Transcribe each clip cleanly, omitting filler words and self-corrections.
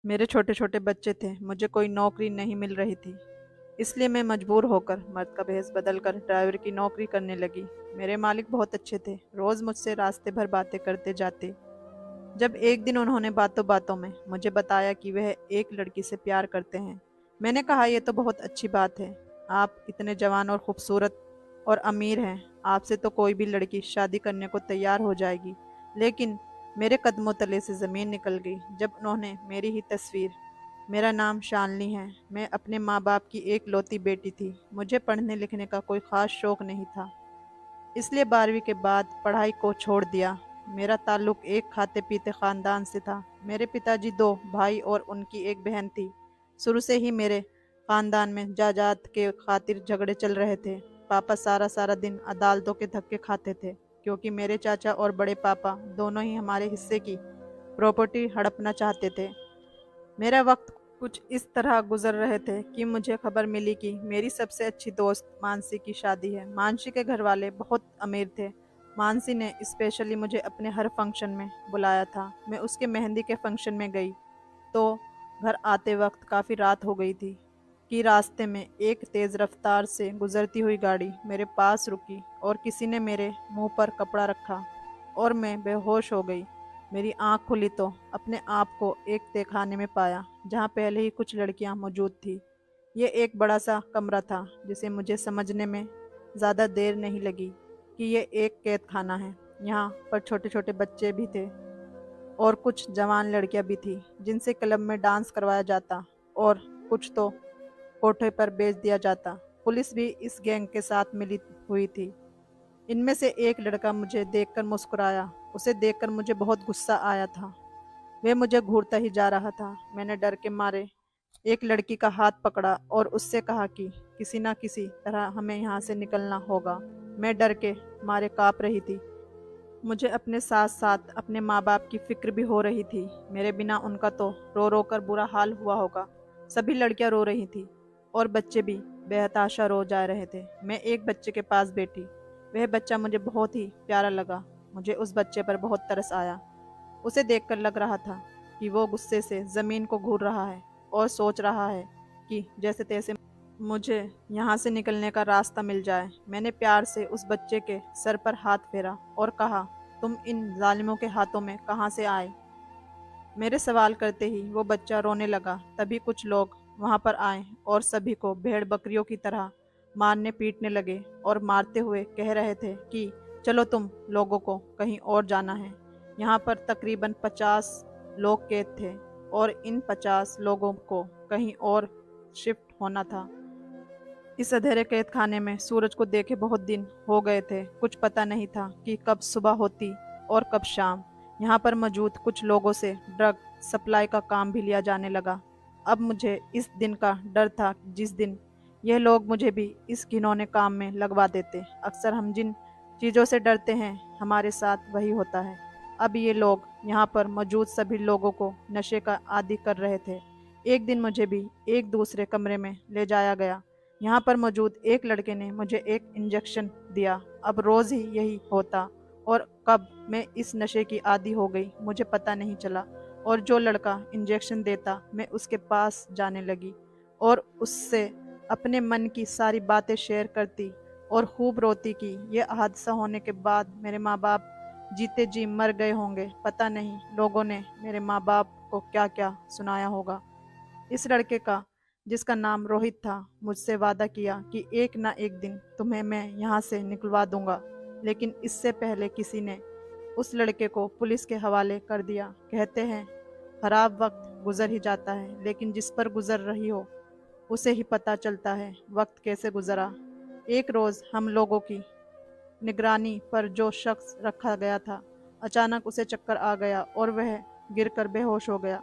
मेरे छोटे छोटे बच्चे थे, मुझे कोई नौकरी नहीं मिल रही थी। इसलिए मैं मजबूर होकर मर्द का भेष बदलकर ड्राइवर की नौकरी करने लगी। मेरे मालिक बहुत अच्छे थे, रोज मुझसे रास्ते भर बातें करते जाते। जब एक दिन उन्होंने बातों बातों में मुझे बताया कि वह एक लड़की से प्यार करते हैं। मैंने कहा, यह तो बहुत अच्छी बात है। आप इतने जवान और खूबसूरत और अमीर हैं, आपसे तो कोई भी लड़की शादी करने को तैयार हो जाएगी। लेकिन मेरे कदमों तले से ज़मीन निकल गई जब उन्होंने मेरी ही तस्वीर। मेरा नाम शालिनी है। मैं अपने माँ बाप की एक लौती बेटी थी। मुझे पढ़ने लिखने का कोई ख़ास शौक नहीं था, इसलिए 12वीं के बाद पढ़ाई को छोड़ दिया। मेरा ताल्लुक एक खाते पीते ख़ानदान से था। मेरे पिताजी दो भाई और उनकी एक बहन थी। शुरू से ही मेरे ख़ानदान में जायदाद के खातिर झगड़े चल रहे थे। पापा सारा सारा दिन अदालतों के धक्के खाते थे, क्योंकि मेरे चाचा और बड़े पापा दोनों ही हमारे हिस्से की प्रॉपर्टी हड़पना चाहते थे। मेरा वक्त कुछ इस तरह गुजर रहे थे कि मुझे खबर मिली कि मेरी सबसे अच्छी दोस्त मानसी की शादी है। मानसी के घर वाले बहुत अमीर थे। मानसी ने स्पेशली मुझे अपने हर फंक्शन में बुलाया था। मैं उसके मेहंदी के फंक्शन में गई तो घर आते वक्त काफ़ी रात हो गई थी कि रास्ते में एक तेज़ रफ्तार से गुजरती हुई गाड़ी मेरे पास रुकी और किसी ने मेरे मुंह पर कपड़ा रखा और मैं बेहोश हो गई। मेरी आंख खुली तो अपने आप को एक तहखाने में पाया, जहां पहले ही कुछ लड़कियां मौजूद थी। ये एक बड़ा सा कमरा था, जिसे मुझे समझने में ज़्यादा देर नहीं लगी कि ये एक कैद खाना है। यहाँ पर छोटे छोटे बच्चे भी थे और कुछ जवान लड़कियां भी थी, जिनसे क्लब में डांस करवाया जाता और कुछ तो कोठे पर बेच दिया जाता। पुलिस भी इस गैंग के साथ मिली हुई थी। इनमें से एक लड़का मुझे देखकर मुस्कुराया। उसे देखकर मुझे बहुत गुस्सा आया था। वह मुझे घूरता ही जा रहा था। मैंने डर के मारे एक लड़की का हाथ पकड़ा और उससे कहा कि किसी ना किसी तरह हमें यहाँ से निकलना होगा। मैं डर के मारे काँप रही थी। मुझे अपने साथ साथ अपने माँ बाप की फिक्र भी हो रही थी। मेरे बिना उनका तो रो रो कर बुरा हाल हुआ होगा। सभी लड़कियां रो रही थी और बच्चे भी बेहताशा रो जा रहे थे। मैं एक बच्चे के पास बैठी। वह बच्चा मुझे बहुत ही प्यारा लगा। मुझे उस बच्चे पर बहुत तरस आया। उसे देखकर लग रहा था कि वो गुस्से से ज़मीन को घूर रहा है और सोच रहा है कि जैसे तैसे मुझे यहाँ से निकलने का रास्ता मिल जाए। मैंने प्यार से उस बच्चे के सर पर हाथ फेरा और कहा, तुम इन जालिमों के हाथों में कहाँ से आए? मेरे सवाल करते ही वो बच्चा रोने लगा। तभी कुछ लोग वहाँ पर आए और सभी को भेड़ बकरियों की तरह मारने पीटने लगे और मारते हुए कह रहे थे कि चलो तुम लोगों को कहीं और जाना है। यहाँ पर तकरीबन 50 लोग कैद थे और इन 50 लोगों को कहीं और शिफ्ट होना था। इस अंधेरे कैद खाने में सूरज को देखे बहुत दिन हो गए थे। कुछ पता नहीं था कि कब सुबह होती और कब शाम। यहाँ पर मौजूद कुछ लोगों से ड्रग सप्लाई का काम भी लिया जाने लगा। अब मुझे इस दिन का डर था जिस दिन यह लोग मुझे भी इस घिनौने काम में लगवा देते। अक्सर हम जिन चीज़ों से डरते हैं, हमारे साथ वही होता है। अब ये लोग यहाँ पर मौजूद सभी लोगों को नशे का आदी कर रहे थे। एक दिन मुझे भी एक दूसरे कमरे में ले जाया गया। यहाँ पर मौजूद एक लड़के ने मुझे एक इंजेक्शन दिया। अब रोज़ ही यही होता और कब मैं इस नशे की आदी हो गई मुझे पता नहीं चला। और जो लड़का इंजेक्शन देता, मैं उसके पास जाने लगी और उससे अपने मन की सारी बातें शेयर करती और खूब रोती कि यह हादसा होने के बाद मेरे माँ बाप जीते जी मर गए होंगे। पता नहीं लोगों ने मेरे माँ बाप को क्या क्या सुनाया होगा। इस लड़के का, जिसका नाम रोहित था, मुझसे वादा किया कि एक ना एक दिन तुम्हें मैं यहाँ से निकलवा दूंगा। लेकिन इससे पहले किसी ने उस लड़के को पुलिस के हवाले कर दिया। कहते हैं खराब वक्त गुजर ही जाता है, लेकिन जिस पर गुजर रही हो उसे ही पता चलता है वक्त कैसे गुजरा। एक रोज़ हम लोगों की निगरानी पर जो शख्स रखा गया था, अचानक उसे चक्कर आ गया और वह गिरकर बेहोश हो गया।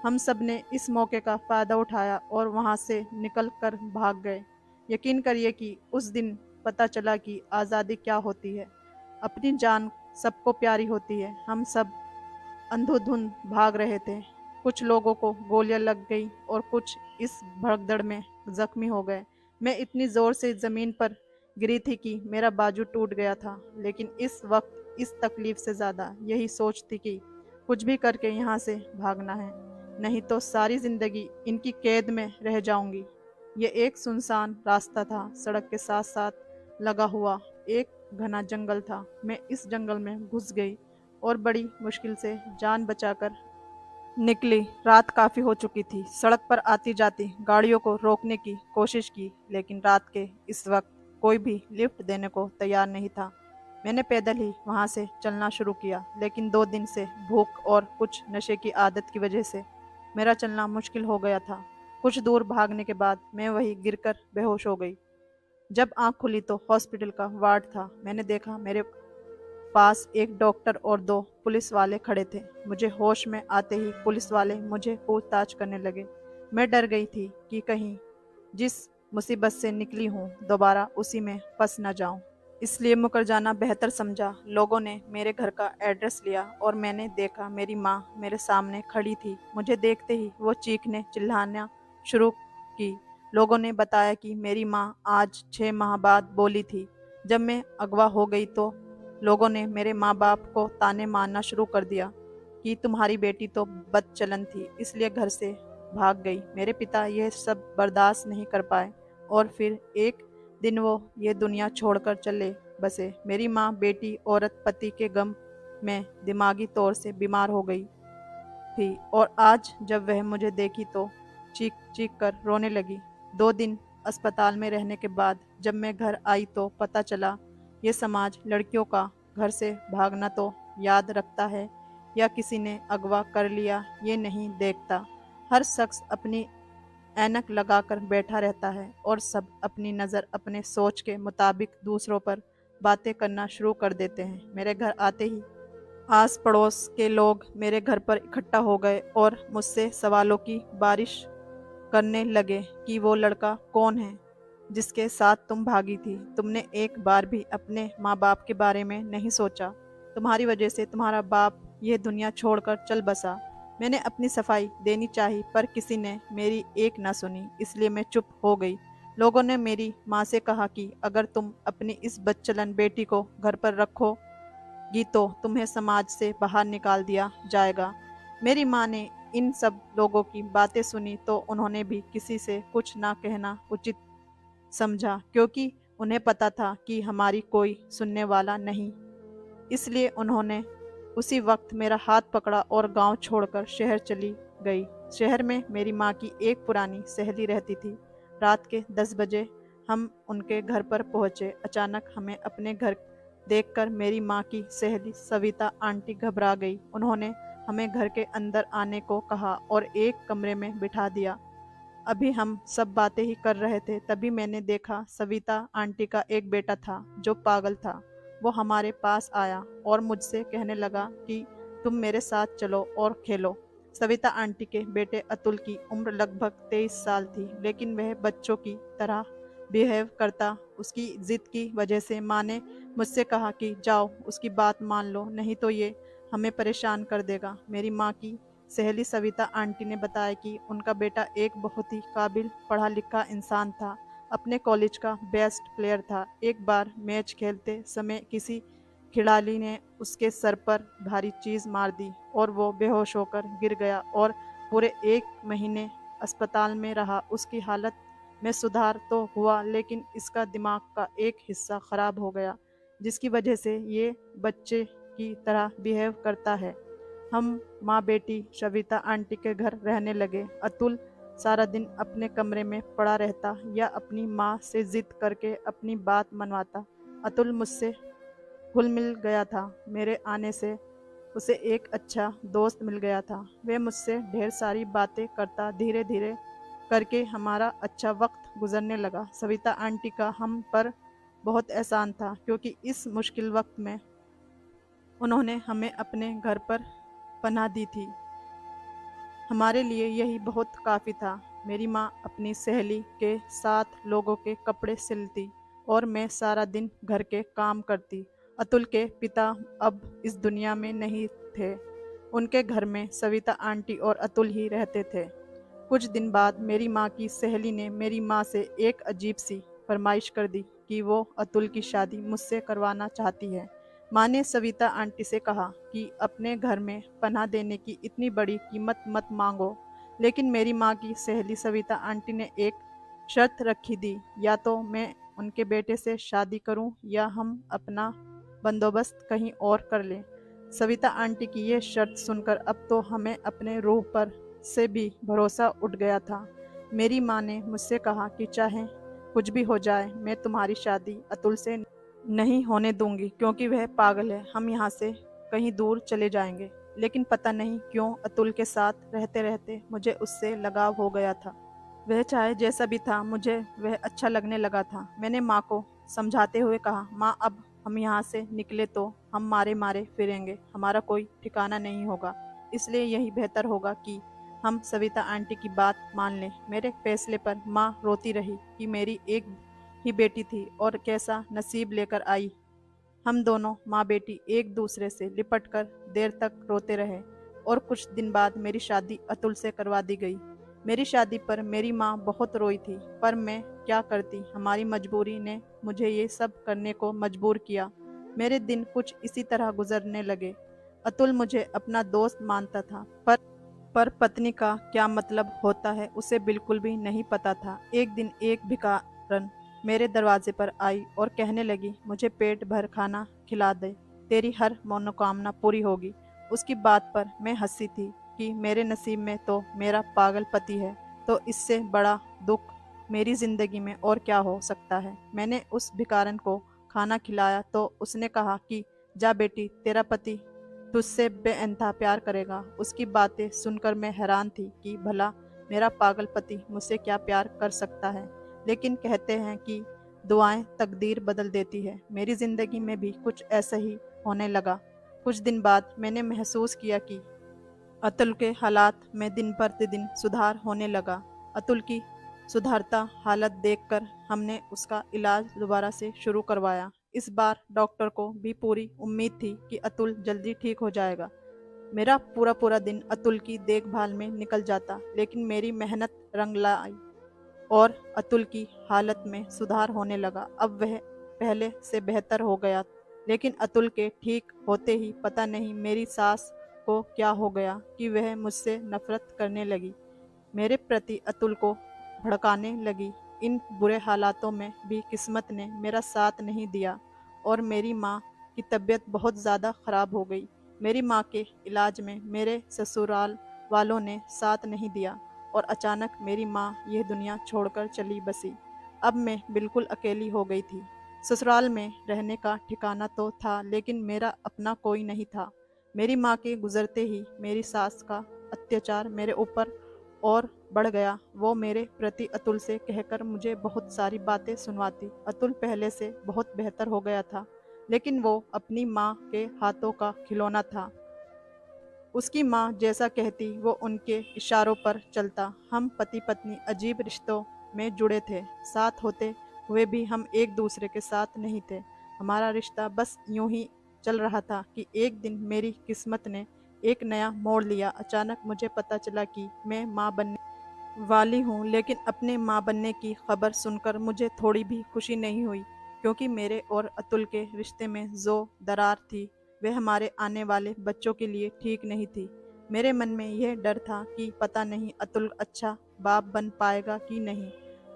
हम सब ने इस मौके का फ़ायदा उठाया और वहां से निकल कर भाग गए। यकीन करिए कि उस दिन पता चला कि आज़ादी क्या होती है। अपनी जान सबको प्यारी होती है। हम सब अंधाधुंध भाग रहे थे। कुछ लोगों को गोलियां लग गई और कुछ इस भगदड़ में जख्मी हो गए। मैं इतनी ज़ोर से ज़मीन पर गिरी थी कि मेरा बाजू टूट गया था। लेकिन इस वक्त इस तकलीफ़ से ज़्यादा यही सोच थी कि कुछ भी करके यहाँ से भागना है। नहीं तो सारी जिंदगी इनकी कैद में रह जाऊंगी। ये एक सुनसान रास्ता था, सड़क के साथ साथ लगा हुआ एक घना जंगल था। मैं इस जंगल में घुस गई और बड़ी मुश्किल से जान बचाकर निकली। रात काफी हो चुकी थी। सड़क पर आती जाती गाड़ियों को रोकने की कोशिश की, लेकिन रात के इस वक्त कोई भी लिफ्ट देने को तैयार नहीं था। मैंने पैदल ही वहां से चलना शुरू किया, लेकिन 2 दिन से भूख और कुछ नशे की आदत की वजह से मेरा चलना मुश्किल हो गया था। कुछ दूर भागने के बाद मैं वहीं गिरकर बेहोश हो गई। जब आंख खुली तो हॉस्पिटल का वार्ड था। मैंने देखा मेरे पास एक डॉक्टर और 2 पुलिस वाले खड़े थे। मुझे होश में आते ही पुलिस वाले मुझे पूछताछ करने लगे। मैं डर गई थी कि कहीं जिस मुसीबत से निकली हूँ दोबारा उसी में फंस न जाऊं। इसलिए मुकर जाना बेहतर समझा। लोगों ने मेरे घर का एड्रेस लिया और मैंने देखा मेरी माँ मेरे सामने खड़ी थी। मुझे देखते ही वो चीखने चिल्लाना शुरू की। लोगों ने बताया कि मेरी माँ आज 6 माह बाद बोली थी। जब मैं अगवा हो गई तो लोगों ने मेरे माँ बाप को ताने मारना शुरू कर दिया कि तुम्हारी बेटी तो बदचलन थी, इसलिए घर से भाग गई। मेरे पिता यह सब बर्दाश्त नहीं कर पाए और फिर एक दिन वो ये दुनिया छोड़कर चले बसे। मेरी माँ बेटी औरत पति के गम में दिमागी तौर से बीमार हो गई थी और आज जब वह मुझे देखी तो चीख चीख कर रोने लगी। 2 दिन अस्पताल में रहने के बाद जब मैं घर आई तो पता चला ये समाज लड़कियों का घर से भागना तो याद रखता है या किसी ने अगवा कर लिया ये नहीं देखता। हर शख्स अपनी ऐनक लगाकर बैठा रहता है और सब अपनी नज़र अपने सोच के मुताबिक दूसरों पर बातें करना शुरू कर देते हैं। मेरे घर आते ही आस पड़ोस के लोग मेरे घर पर इकट्ठा हो गए और मुझसे सवालों की बारिश करने लगे कि वो लड़का कौन है जिसके साथ तुम भागी थी। तुमने एक बार भी अपने माँ बाप के बारे में नहीं सोचा। तुम्हारी वजह से तुम्हारा बाप ये दुनिया छोड़कर चल बसा। मैंने अपनी सफाई देनी चाही पर किसी ने मेरी एक ना सुनी, इसलिए मैं चुप हो गई। लोगों ने मेरी माँ से कहा कि अगर तुम अपनी इस बदचलन बेटी को घर पर रखोगी तो तुम्हें समाज से बाहर निकाल दिया जाएगा। मेरी माँ ने इन सब लोगों की बातें सुनी तो उन्होंने भी किसी से कुछ ना कहना उचित समझा, क्योंकि उन्हें पता था कि हमारी कोई सुनने वाला नहीं। इसलिए उन्होंने उसी वक्त मेरा हाथ पकड़ा और गांव छोड़कर शहर चली गई। शहर में मेरी माँ की एक पुरानी सहेली रहती थी। रात के 10 बजे हम उनके घर पर पहुंचे। अचानक हमें अपने घर देखकर मेरी माँ की सहेली सविता आंटी घबरा गई। उन्होंने हमें घर के अंदर आने को कहा और एक कमरे में बिठा दिया। अभी हम सब बातें ही कर रहे थे, तभी मैंने देखा सविता आंटी का एक बेटा था जो पागल था। वो हमारे पास आया और मुझसे कहने लगा कि तुम मेरे साथ चलो और खेलो। सविता आंटी के बेटे अतुल की उम्र लगभग 23 साल थी, लेकिन वह बच्चों की तरह बिहेव करता। उसकी जिद की वजह से माँ ने मुझसे कहा कि जाओ उसकी बात मान लो, नहीं तो ये हमें परेशान कर देगा। मेरी माँ की सहेली सविता आंटी ने बताया कि उनका बेटा एक बहुत ही काबिल पढ़ा लिखा इंसान था, अपने कॉलेज का बेस्ट प्लेयर था। एक बार मैच खेलते समय किसी खिलाड़ी ने उसके सर पर भारी चीज मार दी और वो बेहोश होकर गिर गया और पूरे 1 महीने अस्पताल में रहा। उसकी हालत में सुधार तो हुआ, लेकिन इसका दिमाग का एक हिस्सा खराब हो गया, जिसकी वजह से ये बच्चे की तरह बिहेव करता है। हम माँ बेटी सविता आंटी के घर रहने लगे। अतुल सारा दिन अपने कमरे में पड़ा रहता या अपनी माँ से जिद करके अपनी बात मनवाता। अतुल मुझसे घुल मिल गया था। मेरे आने से उसे एक अच्छा दोस्त मिल गया था। वह मुझसे ढेर सारी बातें करता। धीरे धीरे करके हमारा अच्छा वक्त गुजरने लगा। सविता आंटी का हम पर बहुत एहसान था, क्योंकि इस मुश्किल वक्त में उन्होंने हमें अपने घर पर पनाह दी थी। हमारे लिए यही बहुत काफ़ी था। मेरी माँ अपनी सहेली के साथ लोगों के कपड़े सिलती और मैं सारा दिन घर के काम करती। अतुल के पिता अब इस दुनिया में नहीं थे। उनके घर में सविता आंटी और अतुल ही रहते थे। कुछ दिन बाद मेरी माँ की सहेली ने मेरी माँ से एक अजीब सी फरमाइश कर दी कि वो अतुल की शादी मुझसे करवाना चाहती है। माँ ने सविता आंटी से कहा कि अपने घर में पनाह देने की इतनी बड़ी कीमत मत मांगो। लेकिन मेरी माँ की सहेली सविता आंटी ने एक शर्त रखी थी, या तो मैं उनके बेटे से शादी करूं या हम अपना बंदोबस्त कहीं और कर लें। सविता आंटी की ये शर्त सुनकर अब तो हमें अपने रूह पर से भी भरोसा उठ गया था। मेरी माँ ने मुझसे कहा कि चाहे कुछ भी हो जाए, मैं तुम्हारी शादी अतुल से नहीं होने दूंगी, क्योंकि वह पागल है। हम यहाँ से कहीं दूर चले जाएंगे। लेकिन पता नहीं क्यों अतुल के साथ रहते रहते मुझे उससे लगाव हो गया था। वह चाहे जैसा भी था, मुझे वह अच्छा लगने लगा था। मैंने माँ को समझाते हुए कहा, माँ अब हम यहाँ से निकले तो हम मारे मारे फिरेंगे, हमारा कोई ठिकाना नहीं होगा। इसलिए यही बेहतर होगा कि हम सविता आंटी की बात मान लें। मेरे फैसले पर माँ रोती रही कि मेरी एक ही बेटी थी और कैसा नसीब लेकर आई। हम दोनों माँ बेटी एक दूसरे से लिपट कर देर तक रोते रहे और कुछ दिन बाद मेरी शादी अतुल से करवा दी गई। मेरी शादी पर मेरी माँ बहुत रोई थी, पर मैं क्या करती, हमारी मजबूरी ने मुझे ये सब करने को मजबूर किया। मेरे दिन कुछ इसी तरह गुजरने लगे। अतुल मुझे अपना दोस्त मानता था, पर पत्नी का क्या मतलब होता है उसे बिल्कुल भी नहीं पता था। एक दिन एक भिखारन मेरे दरवाजे पर आई और कहने लगी, मुझे पेट भर खाना खिला दे, तेरी हर मनोकामना पूरी होगी। उसकी बात पर मैं हंसी थी कि मेरे नसीब में तो मेरा पागल पति है, तो इससे बड़ा दुख मेरी जिंदगी में और क्या हो सकता है। मैंने उस भिखारन को खाना खिलाया तो उसने कहा कि जा बेटी, तेरा पति तुझसे बेइंतहा प्यार करेगा। उसकी बातें सुनकर मैं हैरान थी कि भला मेरा पागल पति मुझसे क्या प्यार कर सकता है। लेकिन कहते हैं कि दुआएं तकदीर बदल देती है। मेरी जिंदगी में भी कुछ ऐसा ही होने लगा। कुछ दिन बाद मैंने महसूस किया कि अतुल के हालात में दिन प्रतिदिन सुधार होने लगा। अतुल की सुधरता हालत देखकर हमने उसका इलाज दोबारा से शुरू करवाया। इस बार डॉक्टर को भी पूरी उम्मीद थी कि अतुल जल्दी ठीक हो जाएगा। मेरा पूरा पूरा दिन अतुल की देखभाल में निकल जाता, लेकिन मेरी मेहनत रंग लाई और अतुल की हालत में सुधार होने लगा। अब वह पहले से बेहतर हो गया। लेकिन अतुल के ठीक होते ही पता नहीं मेरी सास को क्या हो गया कि वह मुझसे नफरत करने लगी, मेरे प्रति अतुल को भड़काने लगी। इन बुरे हालातों में भी किस्मत ने मेरा साथ नहीं दिया और मेरी माँ की तबीयत बहुत ज़्यादा ख़राब हो गई। मेरी माँ के इलाज में मेरे ससुराल वालों ने साथ नहीं दिया और अचानक मेरी माँ यह दुनिया छोड़कर चली बसी। अब मैं बिल्कुल अकेली हो गई थी। ससुराल में रहने का ठिकाना तो था, लेकिन मेरा अपना कोई नहीं था। मेरी माँ के गुजरते ही मेरी सास का अत्याचार मेरे ऊपर और बढ़ गया। वो मेरे प्रति अतुल से कहकर मुझे बहुत सारी बातें सुनवाती। अतुल पहले से बहुत बेहतर हो गया था, लेकिन वो अपनी माँ के हाथों का खिलौना था। उसकी माँ जैसा कहती वो उनके इशारों पर चलता। हम पति पत्नी अजीब रिश्तों में जुड़े थे। साथ होते हुए भी हम एक दूसरे के साथ नहीं थे। हमारा रिश्ता बस यूं ही चल रहा था कि एक दिन मेरी किस्मत ने एक नया मोड़ लिया। अचानक मुझे पता चला कि मैं माँ बनने वाली हूँ, लेकिन अपने माँ बनने की खबर सुनकर मुझे थोड़ी भी खुशी नहीं हुई, क्योंकि मेरे और अतुल के रिश्ते में जो दरार थी वह हमारे आने वाले बच्चों के लिए ठीक नहीं थी। मेरे मन में यह डर था कि पता नहीं अतुल अच्छा बाप बन पाएगा कि नहीं।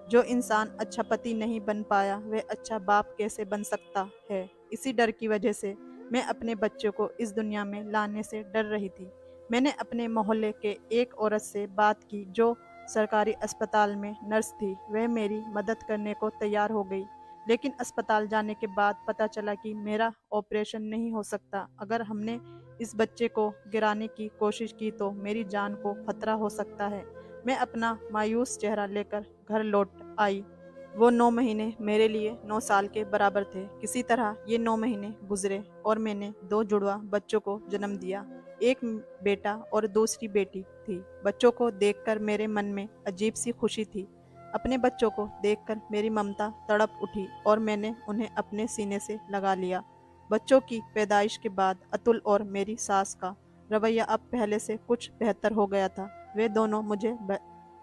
जो इंसान अच्छा पति नहीं बन पाया वह अच्छा बाप कैसे बन सकता है। इसी डर की वजह से मैं अपने बच्चों को इस दुनिया में लाने से डर रही थी। मैंने अपने मोहल्ले के एक औरत से बात की जो सरकारी अस्पताल में नर्स थी। वह मेरी मदद करने को तैयार हो गई, लेकिन अस्पताल जाने के बाद पता चला कि मेरा ऑपरेशन नहीं हो सकता। अगर हमने इस बच्चे को गिराने की कोशिश की तो मेरी जान को खतरा हो सकता है। मैं अपना मायूस चेहरा लेकर घर लौट आई। वो 9 महीने मेरे लिए 9 साल के बराबर थे। किसी तरह ये 9 महीने गुजरे और मैंने 2 जुड़वा बच्चों को जन्म दिया। एक बेटा और दूसरी बेटी थी। बच्चों को देखकर मेरे मन में अजीब सी खुशी थी। अपने बच्चों को देखकर मेरी ममता तड़प उठी और मैंने उन्हें अपने सीने से लगा लिया। बच्चों की पैदाइश के बाद अतुल और मेरी सास का रवैया अब पहले से कुछ बेहतर हो गया था। वे दोनों मुझे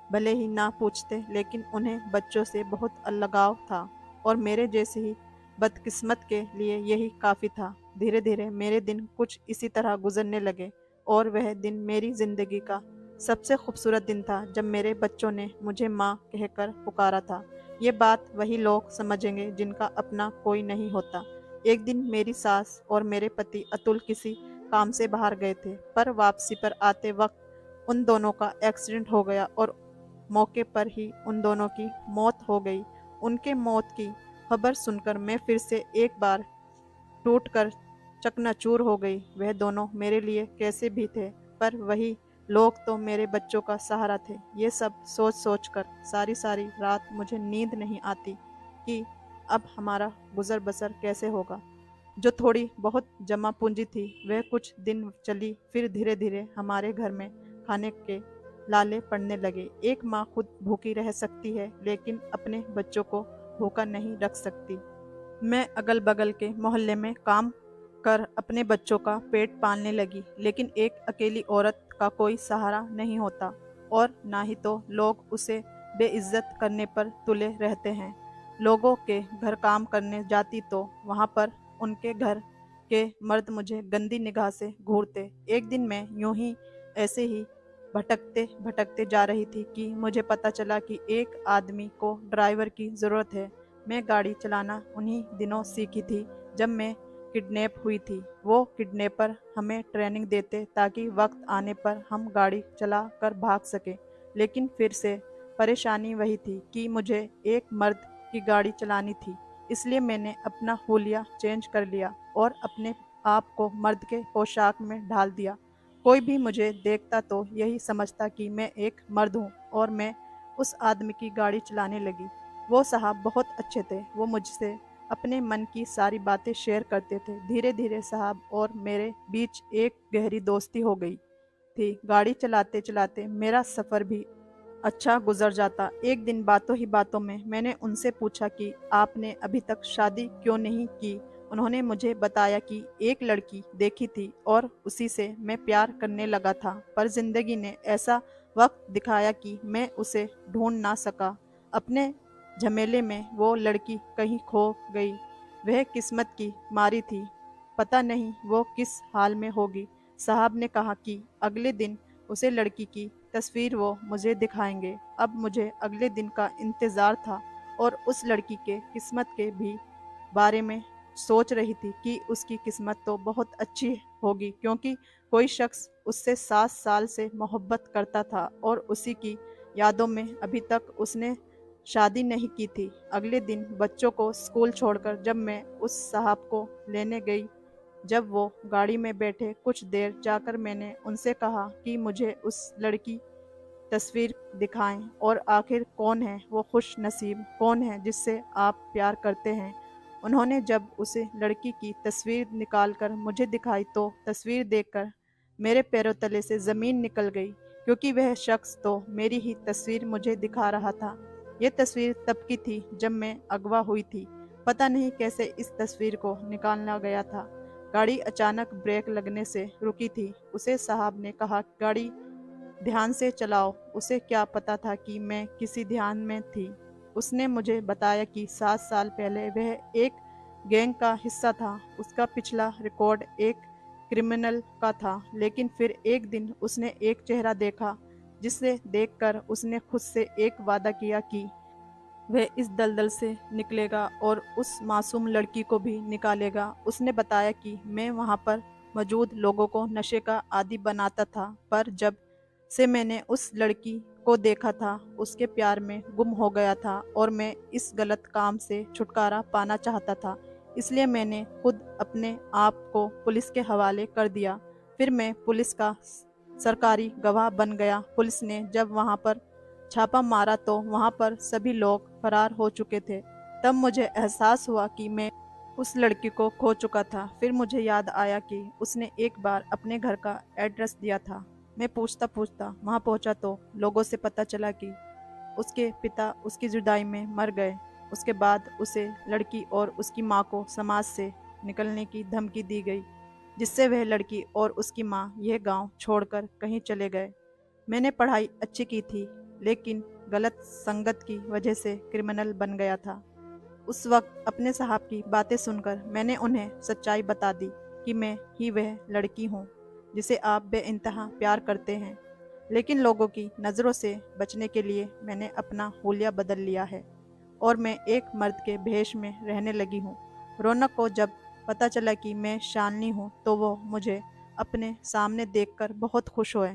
भले ही ना पूछते, लेकिन उन्हें बच्चों से बहुत अलगाव था और मेरे जैसे ही बदकिस्मत के लिए यही काफ़ी था। धीरे धीरे मेरे दिन कुछ इसी तरह गुजरने लगे और वह दिन मेरी जिंदगी का सबसे खूबसूरत दिन था जब मेरे बच्चों ने मुझे माँ कहकर पुकारा था। ये बात वही लोग समझेंगे जिनका अपना कोई नहीं होता। एक दिन मेरी सास और मेरे पति अतुल किसी काम से बाहर गए थे, पर वापसी पर आते वक्त उन दोनों का एक्सीडेंट हो गया और मौके पर ही उन दोनों की मौत हो गई। उनके मौत की खबर सुनकर मैं फिर से एक बार टूटकर चकनाचूर हो गई। वह दोनों मेरे लिए कैसे भी थे, पर वही लोग तो मेरे बच्चों का सहारा थे। ये सब सोच सोच कर सारी सारी रात मुझे नींद नहीं आती कि अब हमारा गुजर बसर कैसे होगा। जो थोड़ी बहुत जमा पूंजी थी वह कुछ दिन चली, फिर धीरे धीरे हमारे घर में खाने के लाले पड़ने लगे। एक माँ खुद भूखी रह सकती है, लेकिन अपने बच्चों को भूखा नहीं रख सकती। मैं अगल बगल के मोहल्ले में काम कर अपने बच्चों का पेट पालने लगी, लेकिन एक अकेली औरत का कोई सहारा नहीं होता और ना ही तो लोग उसे बेइज्जत करने पर तुले रहते हैं। लोगों के घर काम करने जाती तो वहाँ पर उनके घर के मर्द मुझे गंदी निगाह से घूरते। एक दिन मैं यूं ही ऐसे ही भटकते भटकते जा रही थी कि मुझे पता चला कि एक आदमी को ड्राइवर की ज़रूरत है। मैं गाड़ी चलाना उन्हीं दिनों सीखी थी जब मैं किडनैप हुई थी। वो किडनैपर हमें ट्रेनिंग देते ताकि वक्त आने पर हम गाड़ी चला कर भाग सके। लेकिन फिर से परेशानी वही थी कि मुझे एक मर्द की गाड़ी चलानी थी। इसलिए मैंने अपना हुलिया चेंज कर लिया और अपने आप को मर्द के पोशाक में ढाल दिया। कोई भी मुझे देखता तो यही समझता कि मैं एक मर्द हूँ और मैं उस आदमी की गाड़ी चलाने लगी। वो साहब बहुत अच्छे थे। वो मुझसे अपने मन की सारी बातें शेयर करते थे। धीरे धीरे साहब और मेरे बीच एक गहरी दोस्ती हो गई थी। गाड़ी चलाते चलाते मेरा सफ़र भी अच्छा गुजर जाता। एक दिन बातों ही बातों में मैंने उनसे पूछा कि आपने अभी तक शादी क्यों नहीं की। उन्होंने मुझे बताया कि एक लड़की देखी थी और उसी से मैं प्यार करने लगा था, पर जिंदगी ने ऐसा वक्त दिखाया कि मैं उसे ढूंढ ना सका। अपने झमेले में वो लड़की कहीं खो गई। वह किस्मत की मारी थी, पता नहीं वो किस हाल में होगी। साहब ने कहा कि अगले दिन उसे लड़की की तस्वीर वो मुझे दिखाएंगे। अब मुझे अगले दिन का इंतज़ार था और उस लड़की के किस्मत के भी बारे में सोच रही थी कि उसकी किस्मत तो बहुत अच्छी होगी, क्योंकि कोई शख्स उससे 7 साल से मोहब्बत करता था और उसी की यादों में अभी तक उसने शादी नहीं की थी। अगले दिन बच्चों को स्कूल छोड़कर जब मैं उस साहब को लेने गई, जब वो गाड़ी में बैठे कुछ देर जाकर मैंने उनसे कहा कि मुझे उस लड़की तस्वीर दिखाएं और आखिर कौन है वो खुश नसीब, कौन है जिससे आप प्यार करते हैं। उन्होंने जब उसे लड़की की तस्वीर निकालकर मुझे दिखाई तो तस्वीर देखकर मेरे पैरों तले से ज़मीन निकल गई, क्योंकि वह शख्स तो मेरी ही तस्वीर मुझे दिखा रहा था। ये तस्वीर तब की थी जब मैं अगवा हुई थी। पता नहीं कैसे इस तस्वीर को निकालना गया था। गाड़ी अचानक ब्रेक लगने से रुकी थी। उसे साहब ने कहा, गाड़ी ध्यान से चलाओ। उसे क्या पता था कि मैं किसी ध्यान में थी। उसने मुझे बताया कि 7 साल पहले वह एक गैंग का हिस्सा था। उसका पिछला रिकॉर्ड एक क्रिमिनल का था, लेकिन फिर एक दिन उसने एक चेहरा देखा जिसे देखकर उसने खुद से एक वादा किया कि वह इस दलदल से निकलेगा और उस मासूम लड़की को भी निकालेगा। उसने बताया कि मैं वहाँ पर मौजूद लोगों को नशे का आदी बनाता था, पर जब से मैंने उस लड़की को देखा था उसके प्यार में गुम हो गया था और मैं इस गलत काम से छुटकारा पाना चाहता था। इसलिए मैंने खुद अपने आप को पुलिस के हवाले कर दिया। फिर मैं पुलिस का सरकारी गवाह बन गया। पुलिस ने जब वहाँ पर छापा मारा तो वहाँ पर सभी लोग फरार हो चुके थे। तब मुझे एहसास हुआ कि मैं उस लड़की को खो चुका था। फिर मुझे याद आया कि उसने एक बार अपने घर का एड्रेस दिया था। मैं पूछता पूछता वहाँ पहुँचा तो लोगों से पता चला कि उसके पिता उसकी जुदाई में मर गए। उसके बाद उसे लड़की और उसकी माँ को समाज से निकलने की धमकी दी गई, जिससे वह लड़की और उसकी माँ यह गांव छोड़कर कहीं चले गए। मैंने पढ़ाई अच्छी की थी, लेकिन गलत संगत की वजह से क्रिमिनल बन गया था। उस वक्त अपने साहब की बातें सुनकर मैंने उन्हें सच्चाई बता दी कि मैं ही वह लड़की हूँ जिसे आप बेइंतहा प्यार करते हैं। लेकिन लोगों की नज़रों से बचने के लिए मैंने अपना हुलिया बदल लिया है और मैं एक मर्द के भेष में रहने लगी हूँ। रौनक को जब पता चला कि मैं शालिनी हूँ तो वो मुझे अपने सामने देखकर बहुत खुश हुए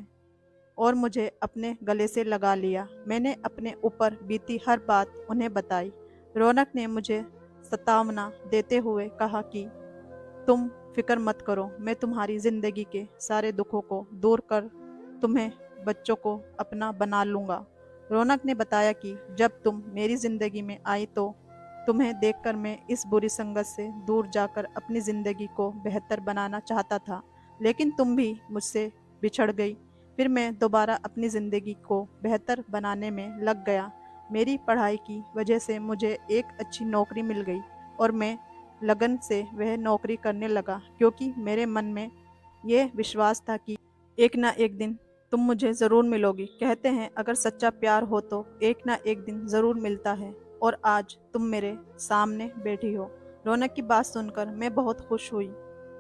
और मुझे अपने गले से लगा लिया। मैंने अपने ऊपर बीती हर बात उन्हें बताई। रौनक ने मुझे सतावना देते हुए कहा कि तुम फिक्र मत करो, मैं तुम्हारी ज़िंदगी के सारे दुखों को दूर कर तुम्हें बच्चों को अपना बना लूँगा। रौनक ने बताया कि जब तुम मेरी ज़िंदगी में आई तो तुम्हें देखकर मैं इस बुरी संगत से दूर जाकर अपनी ज़िंदगी को बेहतर बनाना चाहता था, लेकिन तुम भी मुझसे बिछड़ गई। फिर मैं दोबारा अपनी ज़िंदगी को बेहतर बनाने में लग गया। मेरी पढ़ाई की वजह से मुझे एक अच्छी नौकरी मिल गई और मैं लगन से वह नौकरी करने लगा, क्योंकि मेरे मन में ये विश्वास था कि एक ना एक दिन तुम मुझे ज़रूर मिलोगी। कहते हैं अगर सच्चा प्यार हो तो एक ना एक दिन ज़रूर मिलता है, और आज तुम मेरे सामने बैठी हो। रौनक की बात सुनकर मैं बहुत खुश हुई,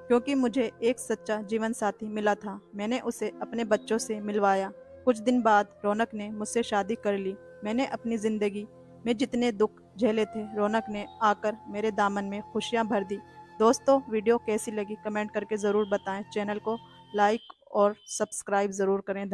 क्योंकि मुझे एक सच्चा जीवन साथी मिला था। मैंने उसे अपने बच्चों से मिलवाया। कुछ दिन बाद रौनक ने मुझसे शादी कर ली। मैंने अपनी ज़िंदगी में जितने दुख झेले थे, रौनक ने आकर मेरे दामन में खुशियाँ भर दी। दोस्तों, वीडियो कैसी लगी कमेंट करके ज़रूर बताएं। चैनल को लाइक और सब्सक्राइब ज़रूर करें।